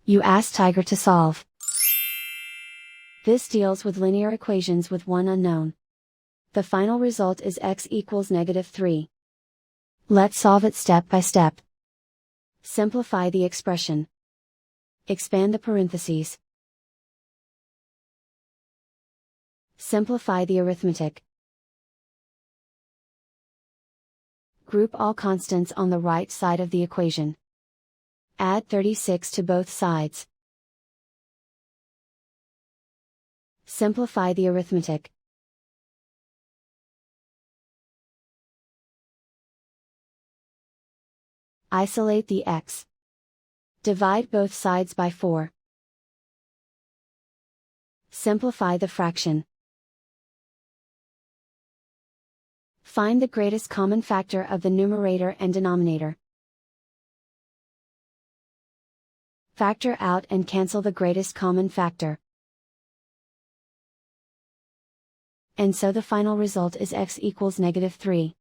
You ask Tiger to solve. This deals with linear equations with one unknown. The final result is x equals -3. Let's solve it step by step. Simplify the expression. Expand the parentheses. Simplify the arithmetic. Group all constants on the right side of the equation. Add 36 to both sides. Simplify the arithmetic. Isolate the x. Divide both sides by 4. Simplify the fraction. Find the greatest common factor of the numerator and denominator. Factor out and cancel the greatest common factor. And so the final result is x equals -3.